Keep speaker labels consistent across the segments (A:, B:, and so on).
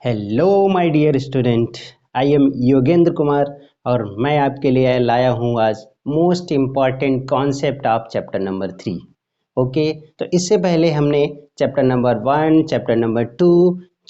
A: Hello my dear student, I am Yogendra Kumar और मैं आपके लिए लाया हूँ आज most important concept of chapter number 3। Okay, तो इससे पहले हमने चैप्टर नंबर 1, चैप्टर नंबर 2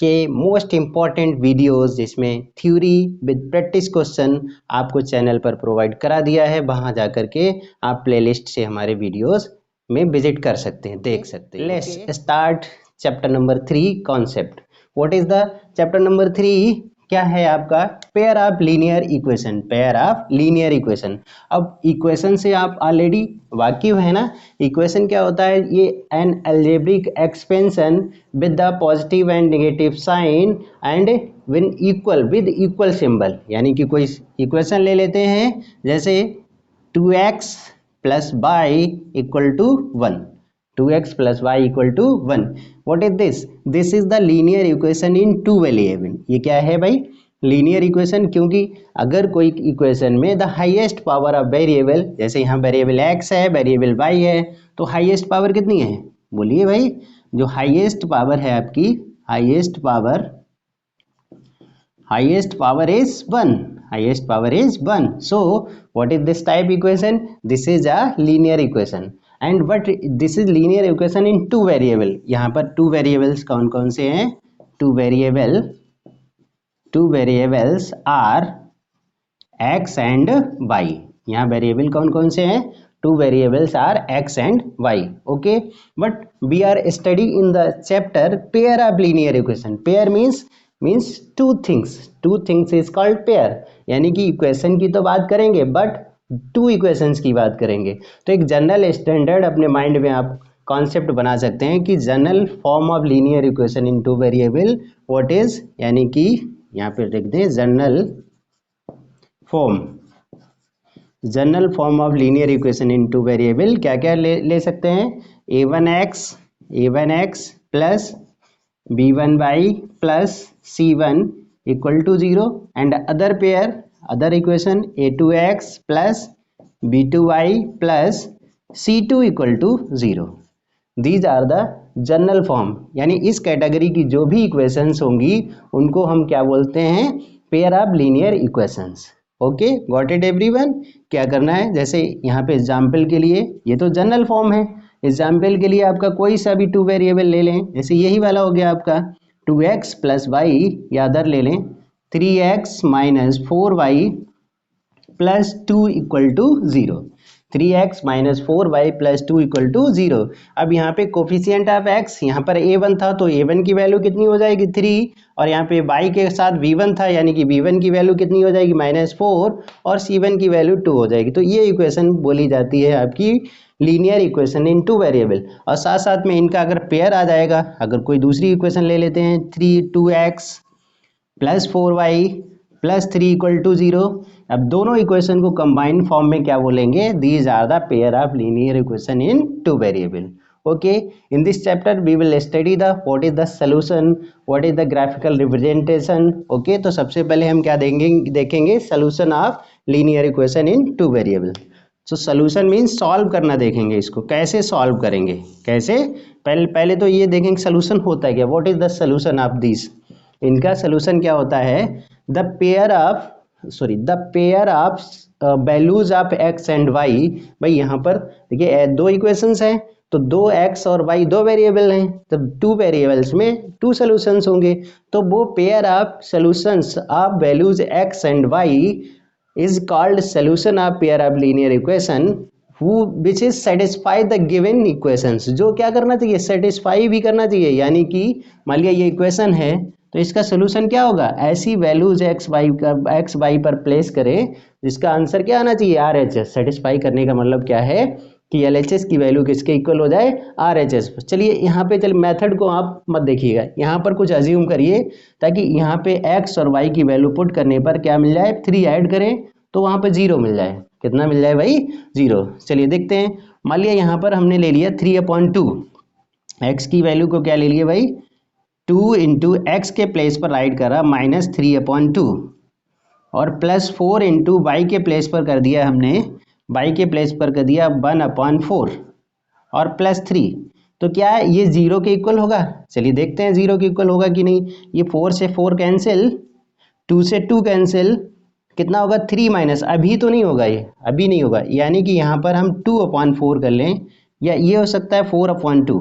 A: के मोस्ट इम्पॉर्टेंट वीडियोस जिसमें थ्योरी विद प्रैक्टिस क्वेश्चन आपको चैनल पर प्रोवाइड करा दिया है। वहाँ जा कर के आप प्लेलिस्ट से हमारे वीडियोस में विजिट कर सकते हैं, देख सकते हैं। Let's start chapter number 3 concept. What is the chapter number 3? क्या है आपका? Pair of linear equation. Pair of linear equation. अब इक्वेशन से आप ऑलरेडी वाकिफ है ना। इक्वेशन क्या होता है? ये an algebraic expansion with the positive and negative sign and with equal symbol. यानी कि कोई इक्वेशन ले लेते हैं जैसे 2x plus y equal to 1, 2x plus y equal to 1. What is this? This is the linear equation in two variable. ये क्या है भाई? Linear equation. क्योंकि अगर कोई इक्वेशन में the highest power of variable, जैसे यहाँ वेरिएबल x है, वेरिएबल y है, तो हाईएस्ट पावर कितनी है? बोलिए भाई। जो हाईएस्ट पावर है आपकी, highest power is 1. Highest power is 1. So what is this type equation? This is a linear equation. And what this is linear equation in two variable. यहाँ पर two variables कौन कौन से हैं? two variables are x and y. यहाँ variable कौन कौन से हैं? two variables are x and y. Okay, but we are studying in the chapter pair of linear equation. Pair means two things is called pair. यानी कि equation की तो बात करेंगे बट टू इक्वेशंस की बात करेंगे। तो एक जनरल स्टैंडर्ड अपने माइंड में आप कॉन्सेप्ट बना सकते हैं कि general form of linear equation in two variable what is, यानी कि यहाँ पे लिख दें general form of linear equation in two variable. क्या क्या ले सकते हैं? a1x plus b1y plus c1 equal to 0 and other equation a2x plus b2y plus c2 equal to 0. These are the general form. यानी इस कैटेगरी की जो भी इक्वेशंस होंगी उनको हम क्या बोलते हैं? Pair of linear equations. Okay, got it everyone? क्या करना है? जैसे यहाँ पे एग्जाम्पल के लिए ये तो जनरल फॉर्म है। एग्जाम्पल के लिए आपका कोई सा भी टू वेरिएबल ले लें, जैसे यही वाला हो गया आपका 2x प्लस वाई, या अदर ले लें 3x minus 4y plus 2 equal to 0। 3x minus 4y plus 2 equal to 0। अब यहाँ पे कोफिशिएंट ऑफ x, यहाँ पर a1 था तो a1 की वैल्यू कितनी हो जाएगी? 3, और यहाँ पे y के साथ v1 था यानी कि v1 की वैल्यू कितनी हो जाएगी? -4, और c1 की वैल्यू 2 हो जाएगी। तो ये इक्वेशन बोली जाती है आपकी linear equation in two variable. और साथ साथ में इनका अगर पेयर आ जाएगा, अगर कोई दूसरी इक्वेशन ले लेते हैं 2x plus 4y plus 3 equal to 0। अब दोनों इक्वेशन को कंबाइंड फॉर्म में क्या बोलेंगे? These are the pair of linear equation in two variable. Okay, in this chapter we will study the what is the solution, what is the graphical representation. Okay, तो सबसे पहले हम क्या देखेंगे? Solution of linear equation in two variable. So solution means solve करना देखेंगे। इसको कैसे सॉल्व करेंगे? कैसे? पहले तो ये देखेंगे सॉल्यूशन होता है क्या। What is the solution of this? इनका सॉल्यूशन क्या होता है? The pair of values of x and y। भाई यहाँ पर देखिए दो इक्वेशंस हैं तो दो x और y दो वेरिएबल हैं, तब टू वेरिएबल्स में टू सॉल्यूशंस होंगे। तो वो pair of solutions of values x and y is called solution of pair of linear equation which is satisfy the given equations। जो क्या करना चाहिए? satisfy भी करना चाहिए। यानी कि मान लिया ये इक्वेशन है तो इसका सोल्यूशन क्या होगा? ऐसी वैल्यूज एक्स वाई पर प्लेस करें जिसका आंसर क्या आना चाहिए? RHS। सेटिस्फाई करने का मतलब क्या है कि LHS की वैल्यू किसके इक्वल हो जाए? RHS। चलिए यहाँ पे मेथड को आप मत देखिएगा, यहाँ पर कुछ अज्यूम करिए ताकि यहाँ पे x और y की वैल्यू पुट करने पर क्या मिल जाए? 3 ऐड करें तो वहाँ पे 0 मिल जाए। कितना मिल जाए भाई? 0। चलिए देखते हैं। मान लिया यहाँ पर हमने ले लिया 3/2, x की वैल्यू को क्या ले लिया भाई? 2 इंटू एक्स के प्लेस पर राइट करा -3/2, और प्लस 4 इंटू वाई के प्लेस पर कर दिया हमने, वाई के प्लेस पर कर दिया 1/4, और प्लस 3। तो क्या ये 0 के इक्वल होगा? चलिए देखते हैं 0 के इक्वल होगा कि नहीं। ये 4 से 4 कैंसिल, 2 से 2 कैंसिल, कितना होगा 3 माइनस, अभी तो नहीं होगा, ये अभी नहीं होगा, यानी कि यहाँ पर हम 2/4 कर लें, या ये हो सकता है 4/2,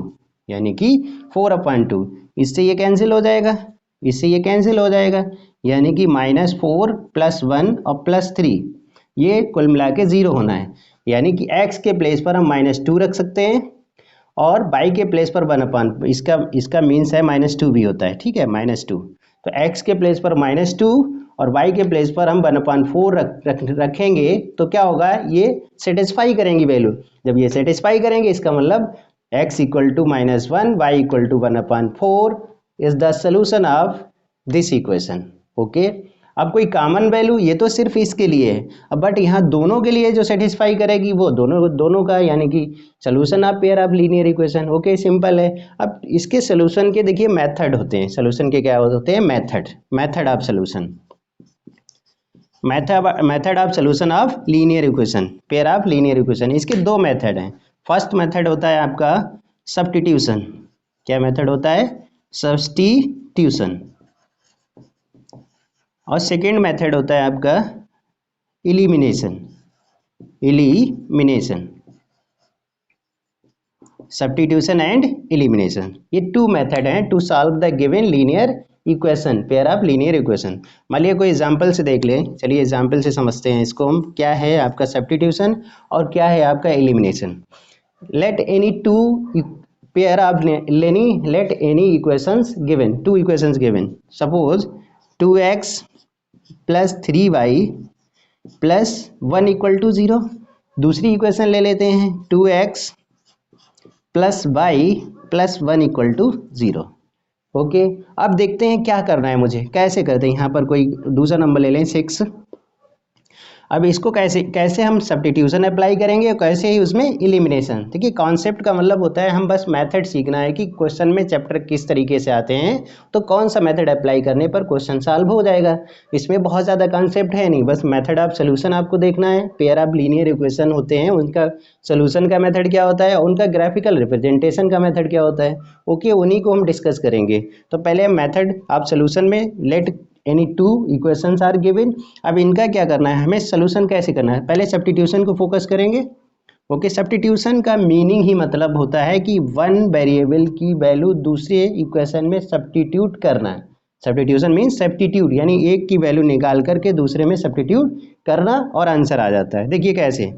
A: यानी कि 4/2, इससे ये कैंसिल हो जाएगा, इससे ये कैंसिल हो जाएगा, यानी कि -4 + 1 और +3, ये कुल मिला के 0 होना है। यानी कि x के प्लेस पर हम -2 रख सकते हैं और y के प्लेस पर 1/, इसका मीन्स है -2 भी होता है, ठीक है, -2। तो x के प्लेस पर -2 और y के प्लेस पर हम 1/4 रखेंगे तो क्या होगा, ये सेटिस्फाई करेंगी वैल्यू। जब ये सेटिस्फाई करेंगे इसका मतलब x = -1, y = 1/4 is the solution of this equation. Okay, अब कोई कॉमन वैल्यू, ये तो सिर्फ इसके लिए है, अब बट यहाँ दोनों के लिए जो सेटिस्फाई करेगी वो दोनों का, यानी कि solution of pair of linear equation. Okay, simple है। अब इसके सोल्यूशन के देखिए मेथड होते हैं, सोल्यूशन के क्या होते हैं, method of solution, method of solution of linear equation, pair of linear equation. इसके दो मेथड हैं। फर्स्ट मेथड होता है आपका सब्स्टिट्यूशन। क्या मेथड होता है? सब्स्टिट्यूशन। और सेकेंड मेथड होता है आपका इलिमिनेशन। सब्स्टिट्यूशन एंड इलिमिनेशन, ये टू मेथड हैं to solve the given linear equation, pair of linear equation. मान लिया कोई एग्जांपल से देख लें, चलिए एग्जांपल से समझते हैं इसको हम, क्या है आपका सब्स्टिट्यूशन और क्या है आपका elimination. Late any to pair of let any equations given, two equations given, suppose 2x + 3y + 1 = 0। दूसरी इक्वेशन ले लेते हैं 2x + y + 1 = 0। ओके, अब देखते हैं क्या करना है मुझे, कैसे करते हैं। यहाँ पर कोई दूसरा नंबर ले लें 6। अब इसको कैसे हम सब्स्टिट्यूशन अप्लाई करेंगे और कैसे ही उसमें इलिमिनेशन। देखिए कॉन्सेप्ट का मतलब होता है हम बस मेथड सीखना है कि क्वेश्चन में चैप्टर किस तरीके से आते हैं, तो कौन सा मेथड अप्लाई करने पर क्वेश्चन सॉल्व हो जाएगा। इसमें बहुत ज़्यादा कॉन्सेप्ट है नहीं, बस मेथड ऑफ सोल्यूशन आपको देखना है। पेयर ऑफ लीनियर इक्वेशन होते हैं, उनका सोल्यूशन का मेथड क्या होता है, उनका ग्राफिकल रिप्रेजेंटेशन का मेथड क्या होता है। ओके, उन्हीं को हम डिस्कस करेंगे। तो पहले मेथड ऑफ सोल्यूशन में let any two equations are given. अब इनका क्या करना है, हमें सोल्यूशन कैसे करना है, पहले सब्स्टिट्यूशन को फोकस करेंगे। ओके, सब्स्टिट्यूशन का मीनिंग ही मतलब होता है कि वन वेरिएबल की वैल्यू दूसरे इक्वेशन में सब्स्टिट्यूट करना। सब्स्टिट्यूशन मीन्स सब्स्टिट्यूट, यानी एक की वैल्यू निकाल करके दूसरे में सब्स्टिट्यूट करना और आंसर आ जाता है। देखिए कैसे,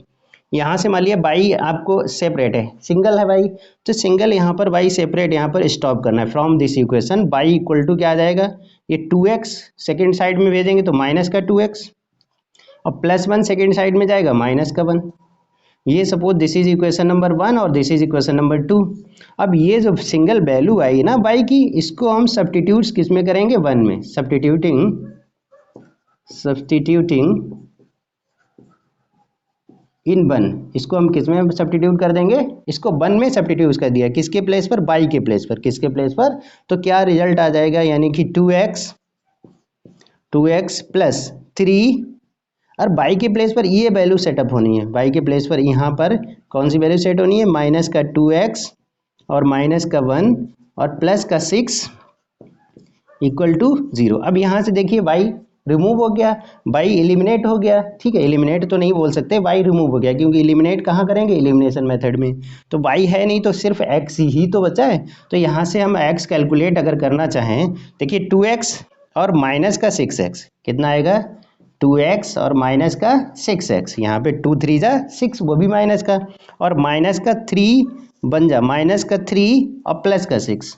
A: यहाँ से मान लिया बाई आपको सेपरेट है, सिंगल है बाई, तो सिंगल यहाँ पर बाई सेपरेट यहाँ पर स्टॉप करना है। फ्रॉम दिस इक्वेशन बाई = क्या आ जाएगा, ये 2x सेकेंड साइड में भेजेंगे तो -2x और +1 सेकेंड साइड में जाएगा -1। ये suppose this is equation number 1 और दिस इज इक्वेशन नंबर 2। अब ये जो सिंगल वैल्यू आई ना बाई की, इसको हम सब्स्टिट्यूट किस में करेंगे, 1 में। सब्स्टिट्यूटिंग इन 1, इसको हम किस में सब्स्टिट्यूट कर देंगे, इसको 1 में सब्स्टिट्यूट कर दिया, किसके प्लेस पर, बाई के प्लेस पर। किसके प्लेस पर, तो क्या रिजल्ट आ जाएगा, यानी कि 2x + 3, और बाई के प्लेस पर ये वैल्यू सेटअप होनी है। बाई के प्लेस पर यहाँ पर कौन सी वैल्यू सेट होनी है, -2x और -1 और +6 = 0। अब यहाँ से देखिए y रिमूव हो गया, y एलिमिनेट हो गया, ठीक है, एलिमिनेट तो नहीं बोल सकते, y रिमूव हो गया, क्योंकि एलिमिनेट कहाँ करेंगे, एलिमिनेशन मेथड में। तो y है नहीं तो सिर्फ x ही तो बचा है। तो यहाँ से हम x कैलकुलेट अगर करना चाहें, देखिए 2x और -6x कितना आएगा, 2x और -6x, यहाँ पे 2 3 जा 6, वो भी माइनस का, और -3 बन जा -3 और +6,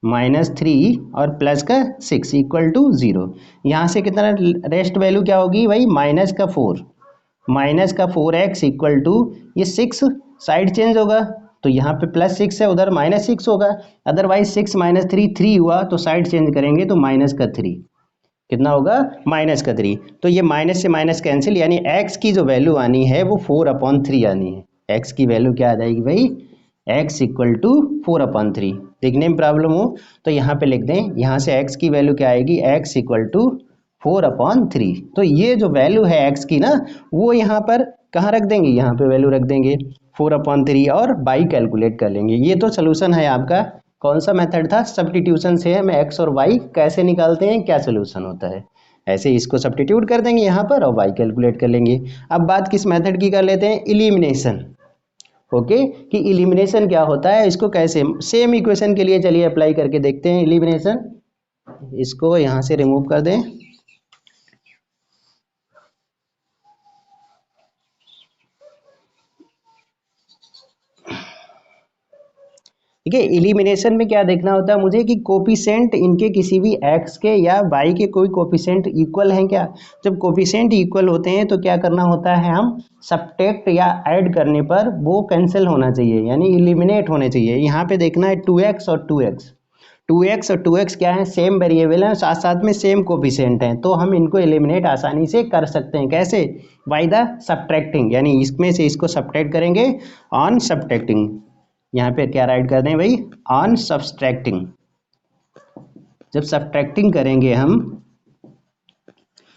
A: -3 और +6 = 0। यहाँ से कितना रेस्ट वैल्यू क्या होगी भाई, -4, -4x = ये 6 साइड चेंज होगा, तो यहाँ पे +6 है, उधर -6 होगा। अदरवाइज 6 - 3 3 हुआ, तो साइड चेंज करेंगे तो -3 कितना होगा, -3। तो ये माइनस से माइनस कैंसिल, यानी x की जो वैल्यू आनी है वो 4/3 आनी है। x की वैल्यू क्या आ जाएगी भाई, x = 4/3। देखने में प्रॉब्लम हो तो यहाँ पे लिख दें, यहाँ से x की वैल्यू क्या आएगी, x = 4/3। तो ये जो वैल्यू है x की ना, वो यहाँ पर कहाँ रख देंगे, यहाँ पे वैल्यू रख देंगे 4/3 और बाई कैलकुलेट कर लेंगे। ये तो सोल्यूशन है आपका। कौन सा मेथड था, सब्स्टिट्यूशन से हम एक्स और वाई कैसे निकालते हैं, क्या सोल्यूशन होता है। ऐसे इसको सब्स्टिट्यूट कर देंगे यहाँ पर और वाई कैलकुलेट कर लेंगे। अब बात किस मेथड की कर लेते हैं, इलिमिनेशन। ओके, कि इलिमिनेशन क्या होता है, इसको कैसे सेम इक्वेशन के लिए चलिए अप्लाई करके देखते हैं इलिमिनेशन। इसको यहाँ से रिमूव कर दें। ठीक है, इलिमिनेशन में क्या देखना होता है मुझे कि कोफिशिएंट इनके किसी भी x के या y के कोई कोफिशिएंट इक्वल हैं क्या। जब कोफिशिएंट इक्वल होते हैं तो क्या करना होता है, हम सब्ट्रैक्ट या ऐड करने पर वो कैंसिल होना चाहिए, यानी इलिमिनेट होने चाहिए। यहाँ पे देखना है 2x और 2x, 2x और 2x क्या है, सेम वेरिएबल हैं, साथ साथ में सेम कोफिशिएंट हैं, तो हम इनको एलिमिनेट आसानी से कर सकते हैं। कैसे, बाय द सब्ट्रैक्टिंग, यानी इसमें से इसको सब्ट्रैक्ट करेंगे ऑन सब्ट्रैक्टिंग। यहाँ पे क्या राइट कर दें भाई, ऑन सब्सट्रैक्टिंग। जब सब्ट्रैक्टिंग करेंगे हम,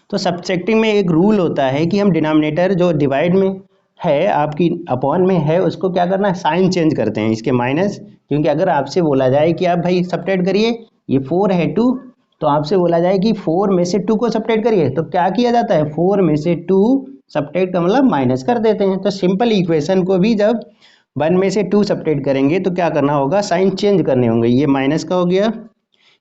A: तो सब्ट्रैक्टिंग में एक रूल होता है कि हम डिनोमिनेटर जो डिवाइड में है आपकी अपॉन में है उसको क्या करना है, साइन चेंज करते हैं इसके माइनस। क्योंकि अगर आपसे बोला जाए कि आप भाई सब्ट्रैक्ट करिए, ये 4 है 2, तो आपसे बोला जाए कि 4 में से 2 को सब्ट्रैक्ट करिए, तो क्या किया जाता है, 4 में से 2 सब्ट्रैक्ट का मतलब माइनस कर देते हैं। तो सिंपल इक्वेशन को भी जब 1 में से 2 सब्ट्रैक्ट करेंगे तो क्या करना होगा, साइन चेंज करने होंगे। ये माइनस का हो गया,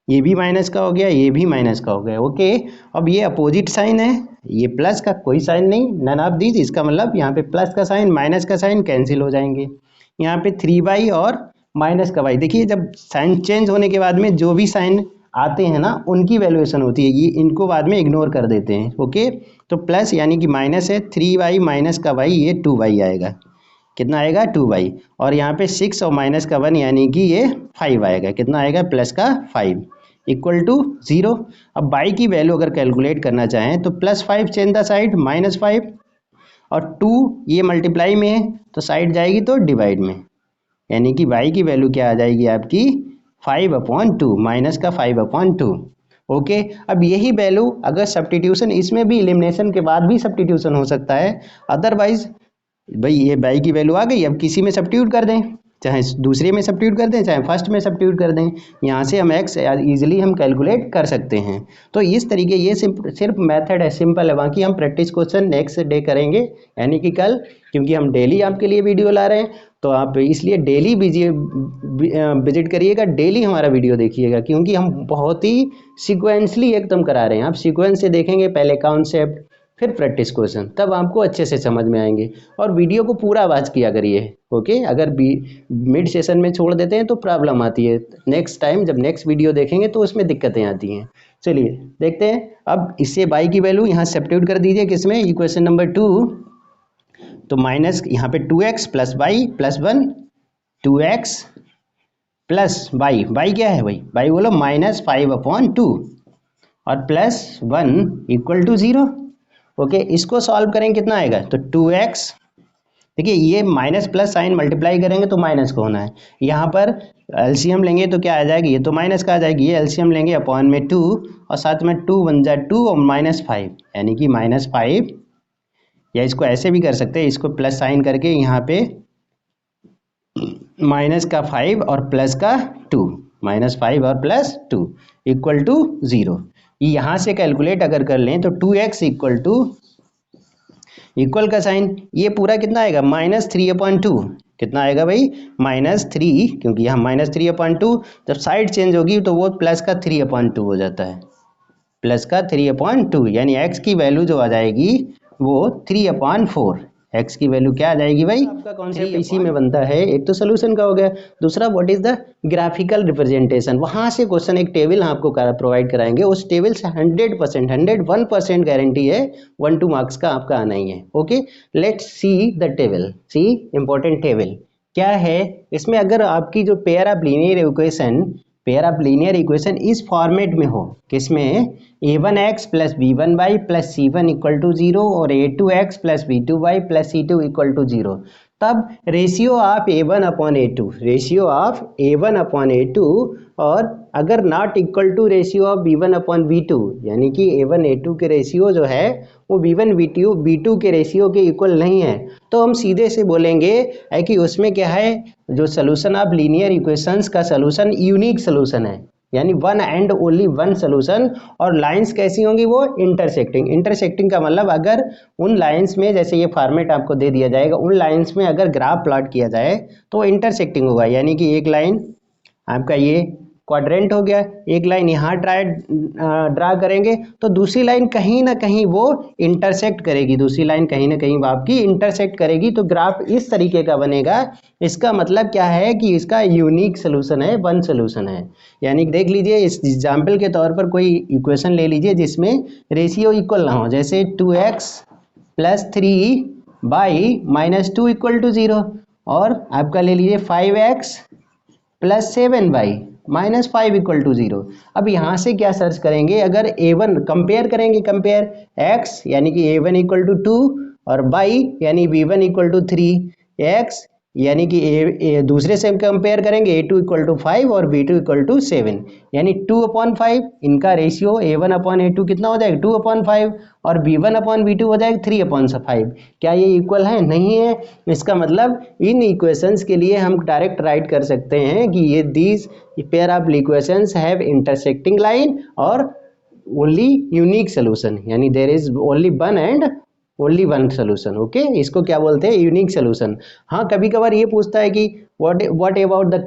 A: ये भी माइनस का हो गया, ये भी माइनस का हो गया। ओके, अब ये अपोजिट साइन है, ये प्लस का कोई साइन नहीं, नन ऑफ दीज, इसका मतलब यहाँ पे प्लस का साइन माइनस का साइन कैंसिल हो जाएंगे। यहाँ पे 3y और माइनस का y, देखिए जब साइन चेंज होने के बाद में जो भी साइन आते हैं ना उनकी वैल्यूएशन होती है, ये इनको बाद में इग्नोर कर देते हैं। ओके, तो प्लस यानी कि माइनस है 3y माइनस का y, ये 2y आएगा। कितना आएगा, 2y। और यहाँ पे 6 और माइनस का 1 यानी कि ये 5 आएगा। कितना आएगा, प्लस का 5 इक्वल टू 0। अब y की वैल्यू अगर कैलकुलेट करना चाहें तो +5 चेंज द साइड -5, और 2 ये मल्टीप्लाई में है तो साइड जाएगी तो डिवाइड में, यानी कि y की वैल्यू क्या आ जाएगी आपकी 5/2, माइनस का 5/2। ओके, अब यही वैल्यू अगर सब्स्टिट्यूशन, इसमें भी एलिमिनेशन के बाद भी सब्स्टिट्यूशन हो सकता है। अदरवाइज भाई ये y की वैल्यू आ गई, अब किसी में सब्स्टिट्यूट कर दें, चाहे दूसरे में सब्स्टिट्यूट कर दें चाहे फर्स्ट में सब्स्टिट्यूट कर दें, यहाँ से हम x इजीली हम कैलकुलेट कर सकते हैं। तो इस तरीके ये सिर्फ मेथड है, सिंपल है। बाकी हम प्रैक्टिस क्वेश्चन नेक्स्ट डे करेंगे, यानी कि कल, क्योंकि हम डेली आपके लिए वीडियो ला रहे हैं, तो आप इसलिए डेली विजिट करिएगा, डेली हमारा वीडियो देखिएगा, क्योंकि हम बहुत ही सिक्वेंसली एकदम करा रहे हैं। आप सीक्वेंस से देखेंगे, पहले कॉन्सेप्ट फिर प्रैक्टिस क्वेश्चन, तब आपको अच्छे से समझ में आएंगे। और वीडियो को पूरा वॉच किया करिए। ओके, अगर मिड सेशन में छोड़ देते हैं तो प्रॉब्लम आती है, नेक्स्ट टाइम जब नेक्स्ट वीडियो देखेंगे तो उसमें दिक्कतें आती हैं। चलिए देखते हैं, अब इससे y की वैल्यू यहाँ सब्स्टिट्यूट कर दीजिए किसमें, इक्वेशन नंबर 2। तो माइनस यहाँ पे 2x plus y plus 1, 2x plus y, y क्या है भाई, वाई बोलो -5/2 और +1 इक्वल टू 0। ओके, इसको सॉल्व करेंगे कितना आएगा, तो 2x, देखिए ये माइनस प्लस साइन मल्टीप्लाई करेंगे तो माइनस को होना है। यहाँ पर एलसीएम लेंगे तो क्या आ जाएगी, ये तो माइनस का आ जाएगी, ये एलसीएम लेंगे अपॉन में 2 और साथ में 2 1 जा 2 और -5 यानी कि -5, या इसको ऐसे भी कर सकते हैं, इसको प्लस साइन करके यहाँ पे माइनस का 5 और प्लस का 2, -5 और +2 इक्वल टू 0। यहाँ से कैलकुलेट अगर कर लें तो 2x इक्वल टू, इक्वल का साइन, ये पूरा कितना आएगा -3/2। कितना आएगा भाई, -3, क्योंकि यहाँ -3/2, जब साइड चेंज होगी तो वो प्लस का 3/2 हो जाता है, प्लस का 3/2, यानी x की वैल्यू जो आ जाएगी वो 3/4। x की वैल्यू क्या आ जाएगी भाई, आपका कॉन्सेप्ट इसी में बनता है। एक तो सोल्यूशन का हो गया, दूसरा what is the graphical representation. वहाँ से क्वेश्चन एक टेबल आपको प्रोवाइड कराएंगे, उस टेबल से 100% 101% गारंटी है 1-2 मार्क्स का आपका आना ही है। Okay, let's see the table, see important table क्या है इसमें। अगर आपकी जो पेयर ऑफ लीनियर इक्वेशन इस फॉर्मेट में हो, किसमें, a1x plus b1y plus c1 equal to 0 और a2x plus b2y plus c2 equal to 0, तब रेशियो ऑफ a1/a2 और अगर not equal to ratio of V1 upon V2, यानी कि A1 A2 के रेशियो जो है वो V1 V2 के रेशियो के इक्वल नहीं है, तो हम सीधे से बोलेंगे है कि उसमें क्या है, जो सोल्यूशन ऑफ लीनियर इक्वेशंस का सोल्यूशन यूनिक सोल्यूशन है, यानी one and only one solution. और लाइंस कैसी होंगी, वो इंटरसेक्टिंग। इंटरसेक्टिंग का मतलब अगर उन लाइंस में, जैसे ये फॉर्मेट आपको दे दिया जाएगा, उन लाइंस में अगर ग्राफ प्लॉट किया जाए तो इंटरसेक्टिंग होगा, यानी कि एक लाइन आपका ये क्वाड्रेंट हो गया, एक लाइन यहाँ ड्रा करेंगे तो दूसरी लाइन कहीं ना कहीं वो इंटरसेक्ट करेगी, दूसरी लाइन कहीं ना कहीं वो आपकी इंटरसेक्ट करेगी, तो ग्राफ इस तरीके का बनेगा। इसका मतलब क्या है कि इसका यूनिक सोल्यूशन है, वन सोल्यूशन है। यानी देख लीजिए, इस एग्जाम्पल के तौर पर कोई इक्वेशन ले लीजिए जिसमें रेशियो इक्वल ना हो, जैसे 2x + 3 बाई -2 = 0, और आपका ले लीजिए 5x + 7 बाई -5 = 0। अब यहाँ से क्या सर्च करेंगे, अगर A1 कंपेयर करेंगे, कंपेयर x यानी कि A1 = 2 और बाई यानी V1 = 3, x यानी कि दूसरे से कंपेयर करेंगे A2 = 5 और V2 = 7, यानी 2/5 इनका रेशियो A1 अपॉन A2 कितना हो जाएगा, 2/5, और V1 अपॉन V2 हो जाएगा 3/5। क्या ये इक्वल है, नहीं है। इसका मतलब इन इक्वेशंस के लिए हम डायरेक्ट राइट कर सकते हैं कि ये these pair of equations have intersecting line और ओनली यूनिक सोल्यूशन, यानी there is only one and only one solution. Okay, इसको क्या बोलते हैं, यूनिक सोल्यूशन। हाँ, कभी कभार ये पूछता है कि व्हाट अबाउट द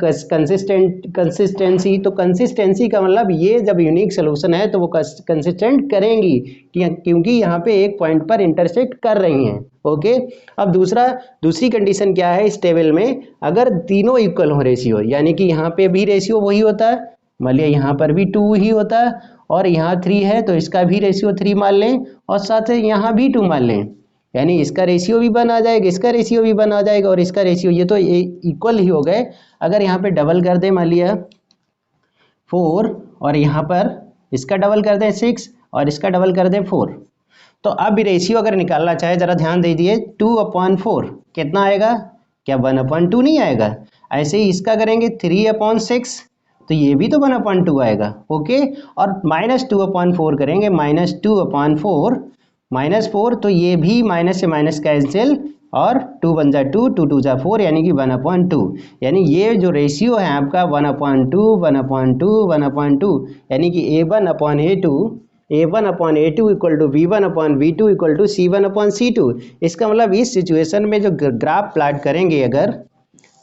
A: कंसिस्टेंसी, तो कंसिस्टेंसी का मतलब ये जब यूनिक सोल्यूशन है तो वो कंसिस्टेंट करेंगी, क्योंकि यहाँ पे एक पॉइंट पर इंटरसेक्ट कर रही हैं। ओके, अब दूसरी कंडीशन क्या है इस टेबल में, अगर तीनों इक्वल हो रेशियो, यानी कि यहाँ पे भी रेशियो वही होता है, मान लिया यहाँ पर भी 2 ही होता है, और यहाँ 3 है तो इसका भी रेशियो 3 मान लें, और साथ ही यहाँ भी 2 मान लें, यानी इसका रेशियो भी 1 आ जाएगा, इसका रेशियो भी 1 आ जाएगा, और इसका रेशियो, ये तो इक्वल ही हो गए। अगर यहाँ पे डबल कर दें, मान लिया 4, और यहाँ पर इसका डबल कर दें 6, और इसका डबल कर दें 4, तो अब रेशियो अगर निकालना चाहे, जरा ध्यान दीजिए, 2/4 कितना आएगा, क्या 1/2 नहीं आएगा। ऐसे ही इसका करेंगे 3/6, तो ये भी तो 1/2 आएगा। ओके, और -2/4 करेंगे, -2/4 -4, तो ये भी माइनस से माइनस कैंसिल, और 2 × 1 = 2, 2 × 2 = 4, यानी कि 1/2। यानी ये जो रेशियो है आपका 1/2 1/2 1/2, यानी कि A1 upon A2 = V1 upon V2 = C1/C2। इसका मतलब इस सिचुएशन में जो ग्राफ प्लॉट करेंगे अगर,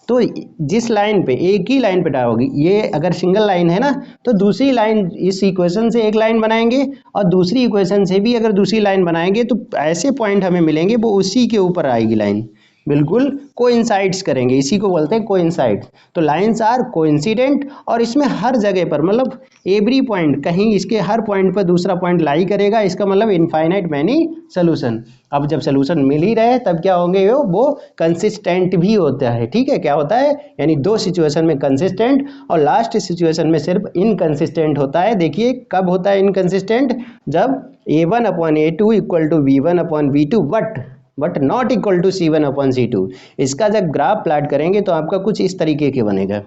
A: तो जिस लाइन पे, एक ही लाइन पे डालोगी, ये अगर सिंगल लाइन है ना, तो दूसरी लाइन, इस इक्वेशन से एक लाइन बनाएंगे और दूसरी इक्वेशन से भी अगर दूसरी लाइन बनाएंगे, तो ऐसे पॉइंट हमें मिलेंगे वो उसी के ऊपर आएगी लाइन, बिल्कुल कोइंसाइड्स करेंगे, इसी को बोलते हैं कोइंसाइड। तो लाइंस आर कोइंसिडेंट, और इसमें हर जगह पर, मतलब एवरी पॉइंट, कहीं इसके हर पॉइंट पर दूसरा पॉइंट लाई करेगा, इसका मतलब इनफाइनाइट मैनी सोल्यूशन। अब जब सोल्यूशन मिल ही रहे तब क्या होंगे, वो कंसिस्टेंट भी होता है। ठीक है, क्या होता है, यानी दो सिचुएशन में कंसिस्टेंट, और लास्ट सिचुएशन में सिर्फ इनकंसिस्टेंट होता है। देखिए कब होता है इनकंसिस्टेंट, जब A1 upon A2 = V1 upon V2 but not equal to C1/C2। इसका जब ग्राफ प्लॉट करेंगे तो आपका कुछ इस तरीके के बनेगा,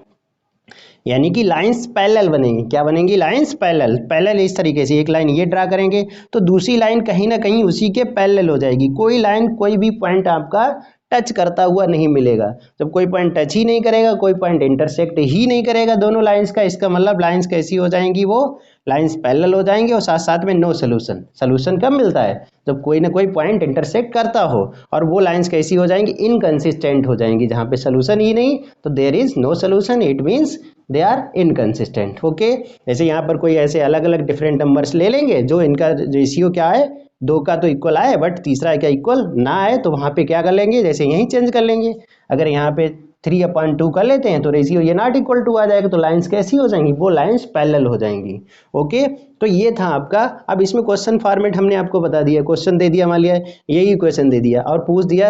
A: यानी कि लाइंस पैरेलल बनेंगी। क्या बनेंगी, लाइंस पैरेलल इस तरीके से, एक लाइन ये ड्रा करेंगे तो दूसरी लाइन कहीं ना कहीं उसी के पैरेलल हो जाएगी। कोई लाइन, कोई भी पॉइंट आपका टच करता हुआ नहीं मिलेगा। जब कोई पॉइंट टच ही नहीं करेगा, कोई पॉइंट इंटरसेक्ट ही नहीं करेगा दोनों लाइंस का, इसका मतलब लाइंस कैसी हो जाएंगी, वो लाइंस पैरेलल हो जाएंगी, और साथ साथ में नो सोल्यूशन। सोल्यूशन कब मिलता है, जब कोई ना कोई पॉइंट इंटरसेक्ट करता हो, और वो लाइंस कैसी हो जाएंगी, इनकंसिस्टेंट हो जाएंगी। जहाँ पे सोल्यूशन ही नहीं, तो there is no solution, it means they are inconsistent. Okay, जैसे यहाँ पर कोई ऐसे अलग अलग डिफरेंट नंबर्स ले लेंगे, जो इनका रेशियो क्या है, 2 का तो इक्वल आए, बट तीसरा क्या इक्वल ना आए, तो वहाँ पे क्या कर लेंगे, जैसे यहीं चेंज कर लेंगे। अगर यहाँ पे 3/2 कर लेते हैं तो रेशियो ये नॉट इक्वल टू आ जाएगा, तो लाइंस कैसी हो जाएंगी, वो लाइंस पैरेलल हो जाएंगी। ओके, तो ये था आपका। अब इसमें क्वेश्चन फॉर्मेट हमने आपको बता दिया, क्वेश्चन दे दिया, मान लिया यही क्वेश्चन दे दिया, और पूछ दिया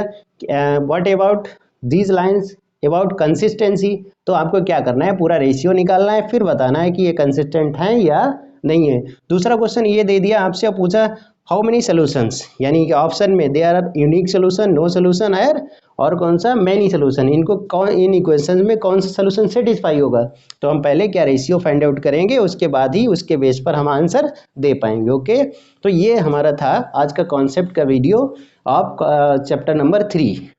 A: what about these lines about consistency. तो आपको क्या करना है, पूरा रेशियो निकालना है, फिर बताना है कि ये कंसिस्टेंट है या नहीं है। दूसरा क्वेश्चन ये दे दिया आपसे, पूछा हाउ मेनी सोल्यूशंस, यानी कि ऑप्शन में they are unique solution, no solution, और और कौन सा मैनी सोल्यूशन, इन इक्वेशन में कौन सा सोल्यूशन सेटिस्फाई होगा। तो हम पहले क्या रेशियो फाइंड आउट करेंगे, उसके बाद ही उसके बेस पर हम आंसर दे पाएंगे। ओके, तो ये हमारा था आज का कॉन्सेप्ट का वीडियो ऑफ चैप्टर नंबर 3।